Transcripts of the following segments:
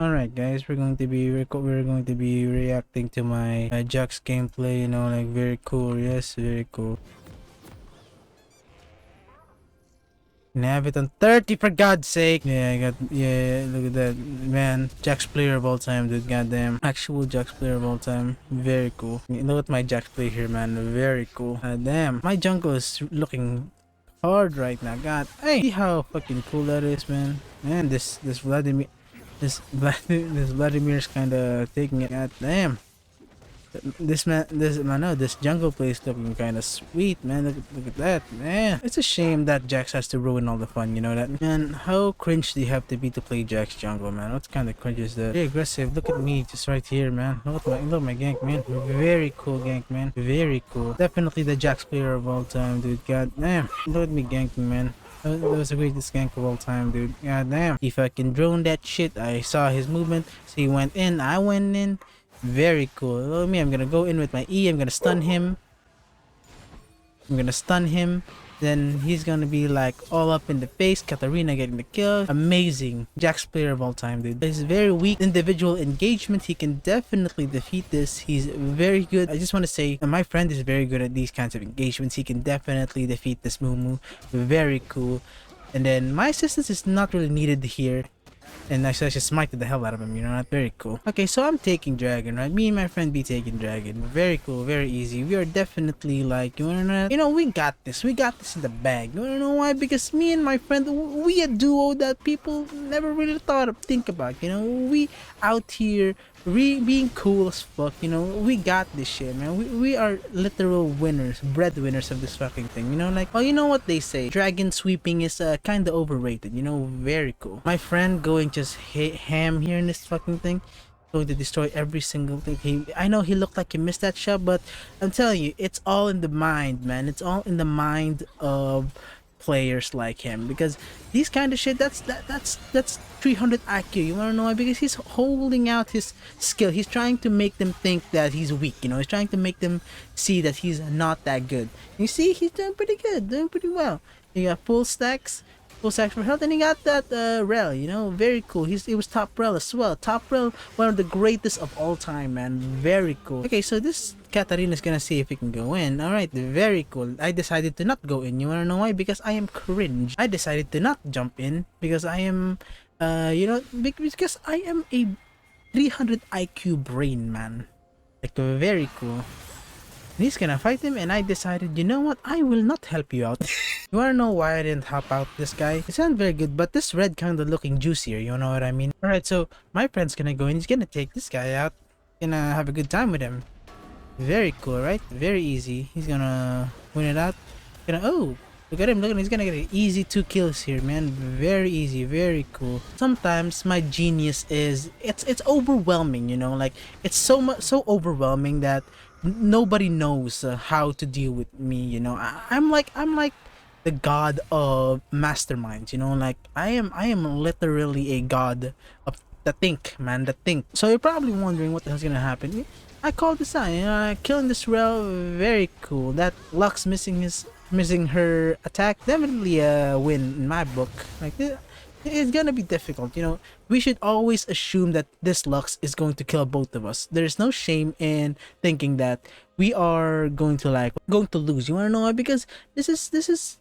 Alright guys, we're going to be reacting to my Jax gameplay, you know, like very cool. Yes, very cool. And have it on 30 for God's sake. Yeah, I got, yeah, look at that, man. Jax player of all time, dude. Goddamn, actual Jax player of all time. Very cool. Look at my Jax play here, man. Very cool. Damn, my jungle is looking hard right now. God, hey, see how fucking cool that is, man. Man, this Vladimir. This Vladimir's kind of taking it. God damn. This jungle place looking kind of sweet, man. Look at that, man. It's a shame that Jax has to ruin all the fun, you know that? Man, how cringe do you have to be to play Jax jungle, man? What kind of cringe is that? Very aggressive. Look at me, just right here, man. Look at my gank, man. Very cool gank, man. Very cool. Definitely the Jax player of all time, dude. God damn. Look at me ganking, man. That was the greatest gank of all time, dude. God damn. If I can drone that shit, I saw his movement. So he went in, I went in. Very cool. Look at me, I'm gonna go in with my E, I'm gonna stun him. Then he's gonna be like all up in the face. Katarina getting the kill. Amazing. Jax player of all time, dude. He's very weak individual engagement. He can definitely defeat this. He's very good. I just want to say my friend is very good at these kinds of engagements. He can definitely defeat this Mumu. Very cool. And then my assistance is not really needed here. And I just smite the hell out of him, you know, that's very cool. Okay, so I'm taking dragon, right? Me and my friend be taking dragon. Very cool, very easy. We are definitely like, you wanna know? You know, we got this. We got this in the bag. You wanna know why? Because me and my friend, we a duo that people never really think about, you know? We out here being cool as fuck, you know. We got this shit, man. We are literal winners, breadwinners of this fucking thing, you know. Like, well, you know what they say, dragon sweeping is kind of overrated, you know. Very cool. My friend going just ham here in this fucking thing, going to destroy every single thing. I know he looked like he missed that shot, but I'm telling you, it's all in the mind, man. It's all in the mind of players like him, because these kind of shit, that's 300 IQ. You wanna know why? Because he's holding out his skill. He's trying to make them think that he's weak, you know. He's trying to make them see that he's not that good. You see, he's doing pretty good, doing pretty well. He got full stacks for health, and he got that rel, you know. Very cool. He was top rel as well. Top rel, one of the greatest of all time, man. Very cool. Okay, so this Katarina is gonna see if he can go in. Alright, very cool. I decided to not go in. You wanna know why? Because I am cringe. I decided to not jump in because I am you know, because I am a 300 IQ brain, man. Like, very cool. He's gonna fight him, and I decided, you know what, I will not help you out. You wanna know why I didn't help out this guy? It sounds very good, but this red kinda looking juicier, you know what I mean? Alright, so my friend's gonna go in, he's gonna take this guy out, gonna have a good time with him. Very cool, right? Very easy. He's gonna win it out. Oh, look at him, he's gonna get an easy 2 kills here, man. Very easy, very cool. Sometimes my genius is, it's overwhelming, you know, like, it's so overwhelming that nobody knows how to deal with me, you know. I'm like the god of masterminds, you know. Like, I am literally a god of the think, man, the think. So you're probably wondering what the hell's gonna happen. I called this out, you know, killing this rel. Very cool. That Lux missing her attack, definitely a win in my book. Like, it's gonna be difficult, you know. We should always assume that this Lux is going to kill both of us. There's no shame in thinking that we are going to lose. You wanna know why? Because this is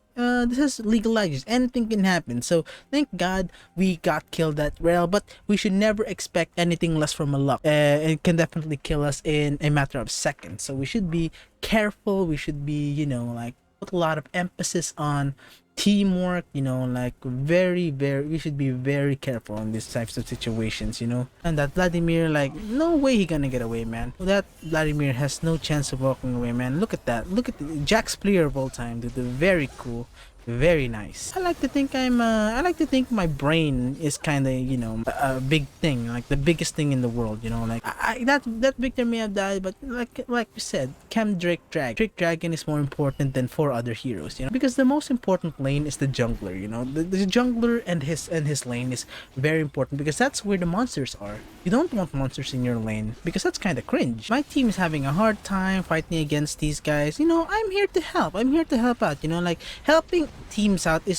legalized. Anything can happen. So thank God we got killed at rel, but we should never expect anything less from a Lux. It can definitely kill us in a matter of seconds. So we should be careful. We should be, you know, like, put a lot of emphasis on teamwork, you know, like, we should be very careful in these types of situations, you know. And that Vladimir, like, no way he gonna get away, man. That Vladimir has no chance of walking away, man. Look at that. Look at the Jax player of all time, dude. Very cool. Very nice. I like to think my brain is kind of, you know, a big thing, like the biggest thing in the world, you know. Like, that Victor may have died, but like you said, Drake Dragon is more important than 4 other heroes, you know, because the most important lane is the jungler, you know. The jungler and his lane is very important, because that's where the monsters are. You don't want monsters in your lane because that's kind of cringe. My team is having a hard time fighting against these guys. You know, I'm here to help. I'm here to help out. You know, like helping teams out it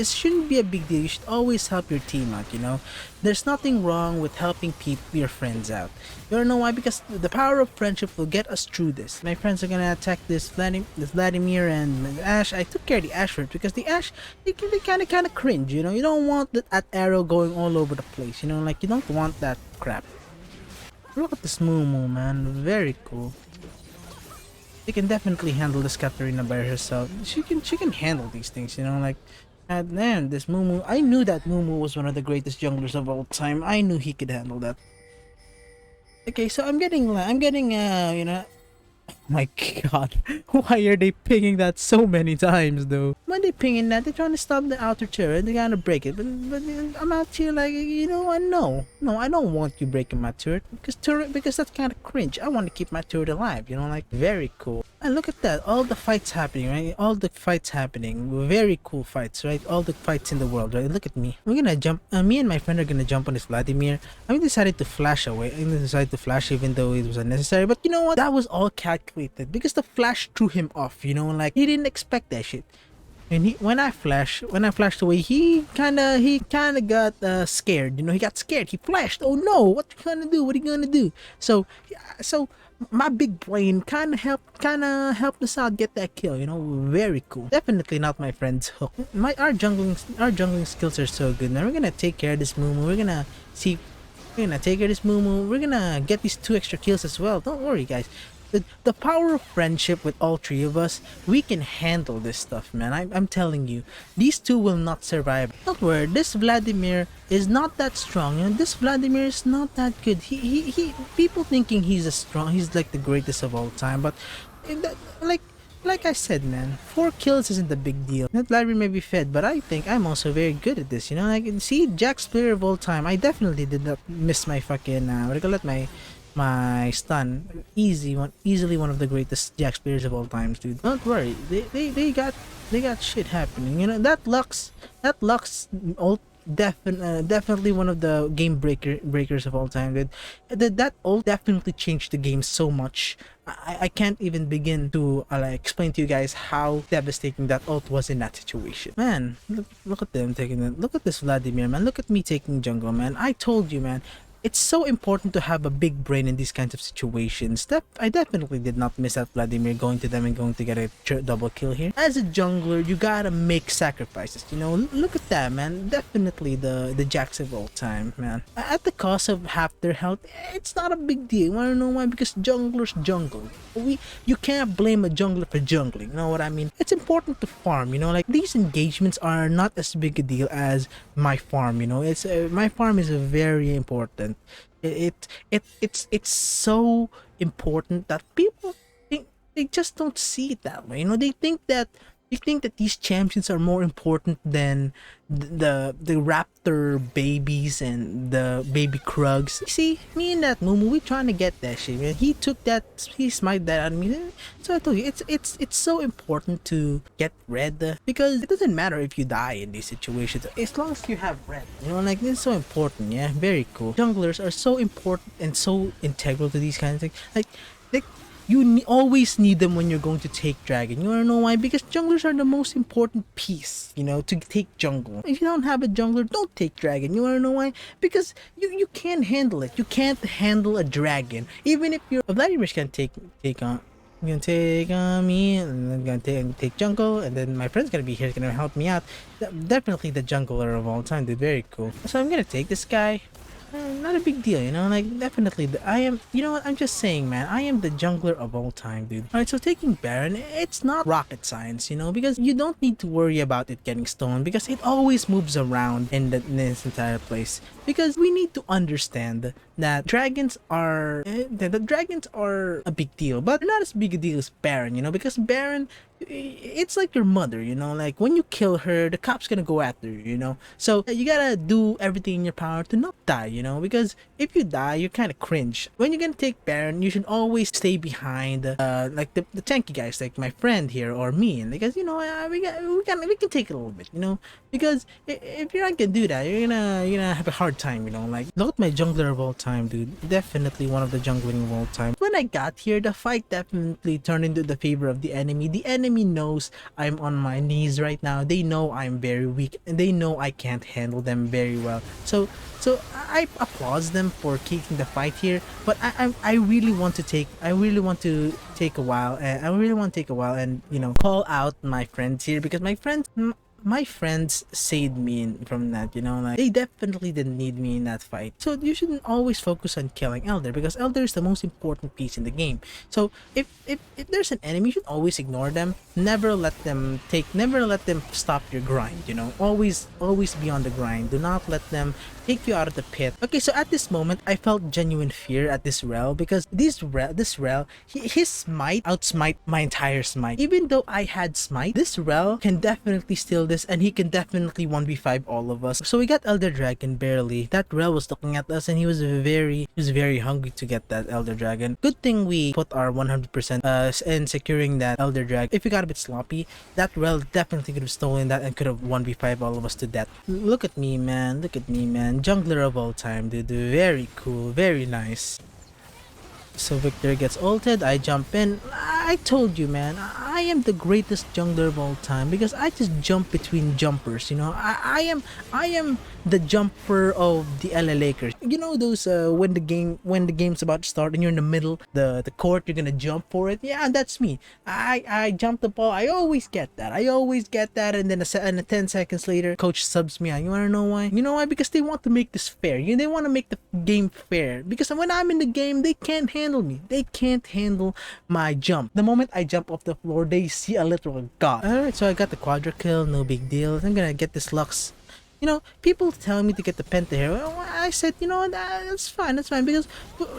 shouldn't be a big deal. You should always help your team out. You know, there's nothing wrong with helping your friends out. You wanna know why? Because the power of friendship will get us through this. My friends are gonna attack this Vladimir and Ash. I took care of the Ash first because the Ash they kind of cringe. You know, you don't want that arrow going all over the place. You know, like you don't want that crap. Look at this Moo, man, very cool. She can definitely handle this Katarina by herself. She can handle these things. You know, like. And man, this Moo, I knew that Moo was one of the greatest junglers of all time. I knew he could handle that. Okay, so I'm getting you know, my god, why are they pinging that so many times though? When they pinging that, they're trying to stop the outer turret, they're gonna break it, but I'm out here like, you know what, no, I don't want you breaking my turret, because that's kind of cringe. I want to keep my turret alive, you know, like, very cool. And look at that, all the fights happening, right? All the fights happening, very cool fights, right? All the fights in the world, right? Look at me. We're gonna jump, me and my friend are gonna jump on this Vladimir. I decided to flash away. I decided to flash even though it was unnecessary, but you know what? That was all calculated because the flash threw him off, you know, like, he didn't expect that shit. And when I flashed away, he kinda got scared, you know, he got scared, he flashed, oh no, what you gonna do, what are you gonna do? So my big brain kind of helped us out get that kill, you know, very cool. Definitely not my friend's hook. Our jungling skills are so good. Now we're gonna take care of this Moo. We're gonna take care of this Moo. We're gonna get these 2 extra kills as well. Don't worry, guys. The power of friendship with all 3 of us, we can handle this stuff, man. I'm telling you, these 2 will not survive. Don't worry, this Vladimir is not that strong. You know, this Vladimir is not that good. He people thinking he's like the greatest of all time, but like I said, man, 4 kills isn't a big deal. That Vladimir may be fed, but I think I'm also very good at this. You know, like, see, Jack's player of all time. I definitely did not miss my fucking what do you call it, my stun. Easily one of the greatest Jax players of all times, dude. Don't worry, they got shit happening. You know, that Lux ult, definitely one of the game breakers of all time, dude. That ult definitely changed the game so much. I can't even begin to like explain to you guys how devastating that ult was in that situation. Man, look at them taking it. Look at this Vladimir, man. Look at me taking jungle, man. I told you, man. It's so important to have a big brain in these kinds of situations. I definitely did not miss out Vladimir going to them and going to get a double kill here. As a jungler, you gotta make sacrifices. You know, look at that, man. Definitely the Jax of all time, man. At the cost of half their health, it's not a big deal. You wanna know why? Because junglers jungle. You can't blame a jungler for jungling. You know what I mean? It's important to farm. You know, like, these engagements are not as big a deal as my farm. You know, it's my farm is very important. It's so important that people think, they just don't see it that way. You know, they think that these champions are more important than the raptor babies and the baby Krugs. You see, me and that Mumu, we trying to get that shit, man. He smite that on me. So I told you, it's so important to get red, because it doesn't matter if you die in these situations as long as you have red. You know, like, this is so important. Yeah, very cool. Junglers are so important and so integral to these kinds of things. Like you always need them when you're going to take dragon. You wanna know why? Because junglers are the most important piece, you know, to take jungle. If you don't have a jungler, don't take dragon. You wanna know why? Because you can't handle it. You can't handle a dragon. Even if you're Vladimir can take on. I'm gonna take on me, and I'm gonna take jungle, and then my friend's gonna be here, gonna help me out. Definitely the jungler of all time, dude. Very cool. So I'm gonna take this guy. Not a big deal, you know, like, definitely I am, you know what, I'm just saying, man, I am the jungler of all time, dude. Alright, so taking Baron, it's not rocket science, you know, because you don't need to worry about it getting stolen, because it always moves around in this entire place. Because we need to understand that dragons are a big deal, but they're not as big a deal as Baron, you know, because Baron, it's like your mother, you know, like when you kill her, the cops gonna go after you, you know. So you gotta do everything in your power to not die, you know, because if you die, you're kind of cringe. When you're gonna take Baron, you should always stay behind, like the tanky guys, like my friend here or me, and because you know, we can take it a little bit, you know, because if you're not gonna do that, you're gonna have a hard time, you know. Like look at my jungler of all time, dude. Definitely one of the jungling of all time. When I got here, the fight definitely turned into the favor of the enemy. The enemy knows I'm on my knees right now. They know I'm very weak, and they know I can't handle them very well. So I applaud them for keeping the fight here. But I really want to take a while, and I really want to take a while and you know call out my friends here because my friends saved me from that, you know, like they definitely didn't need me in that fight. So you shouldn't always focus on killing Elder because Elder is the most important piece in the game. So if there's an enemy, you should always ignore them. Never let them stop your grind, you know. Always be on the grind. Do not let them take you out of the pit. Okay, so at this moment, I felt genuine fear at this Rel because this Rel, his smite outsmite my entire smite. Even though I had smite, this Rel can definitely steal this and he can definitely 1v5 all of us. So we got Elder Dragon barely. That Rel was looking at us and he was very hungry to get that Elder Dragon. Good thing we put our 100% in securing that Elder Dragon. If we got a bit sloppy, that Rel definitely could have stolen that and could have 1v5 all of us to death. Look at me, man. Look at me, man. Jungler of all time, dude. Very cool, very nice. So Victor gets ulted, I jump in. I told you, man, I am the greatest jungler of all time because I just jump between jumpers, you know. I am the jumper of the LA Lakers. You know those when the game's about to start and you're in the middle, the court, you're gonna jump for it. Yeah, that's me. I jump the ball. I always get that. And then 10 seconds later, coach subs me out. You wanna know why? You know why? Because they want to make this fair. They want to make the game fair. Because when I'm in the game, they can't handle me. They can't handle my jump. The moment I jump off the floor, they see a literal god. Alright, so I got the quadra kill, no big deal. I'm gonna get this Lux. You know, people tell me to get the Penta here. Well, I said, you know, that's fine, because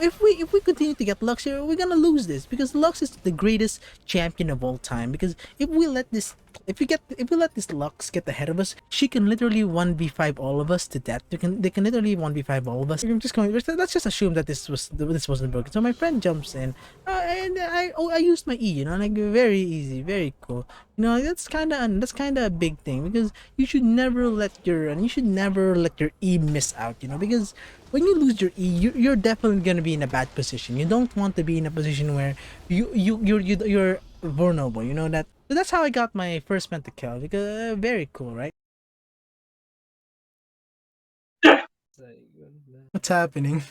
if we continue to get Lux here, we're gonna lose this because Lux is the greatest champion of all time. Because if we let this Lux get ahead of us, she can literally 1v5 all of us to death. They can literally 1v5 all of us. I'm just going. Let's just assume that this wasn't broken. So my friend jumps in, and I used my E. You know, like very easy, very cool. You know, that's kind of a big thing because you should never let your E miss out. You know, because when you lose your E, you're definitely gonna be in a bad position. You don't want to be in a position where you're vulnerable. You know that. So that's how I got my first Pentakill because very cool, right? What's happening?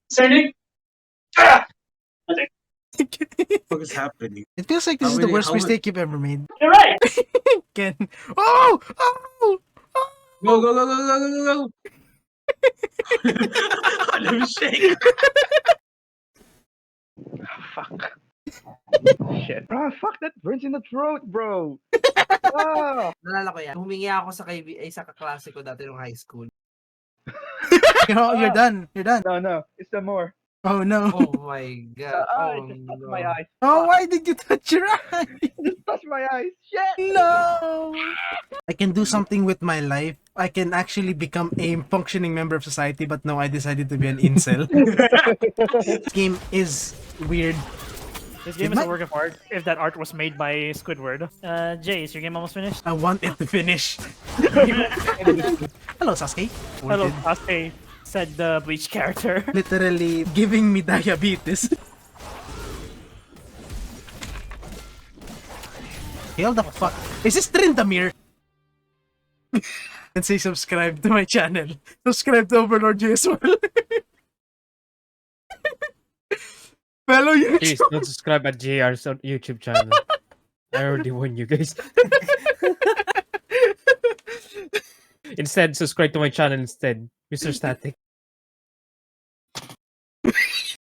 Sending. What is happening? It feels like this is the worst mistake you've ever made. You're right. Ken. Oh! Oh! Go, go, go, go, go, go, go, go. Let me shake. Fuck. Shit. Bro, fuck, that burns in the throat, bro. Naalala ko yan. Humingi ako sa kaklase ko dati nung high school. You're done. You're done. No, it's the more. Oh no. Oh my god. It just touched my eyes. Oh, why did you touch your eye? It just touched my eyes. Shit. No. I can do something with my life. I can actually become a functioning member of society, but no, I decided to be an incel. This game is weird. This game is a work of art. If that art was made by Squidward. Jay, is your game almost finished? I want it to finish. Hello, Sasuke. Hello, Sasuke, said the Bleach character. Literally giving me diabetes. Hell the fuck. Is this Trindamir? And say subscribe to my channel. Subscribe to Overlord J as well. Fellow YouTube. Please don't subscribe at JR's YouTube channel. I already warned you guys. Instead, subscribe to my channel instead, Mr. Static.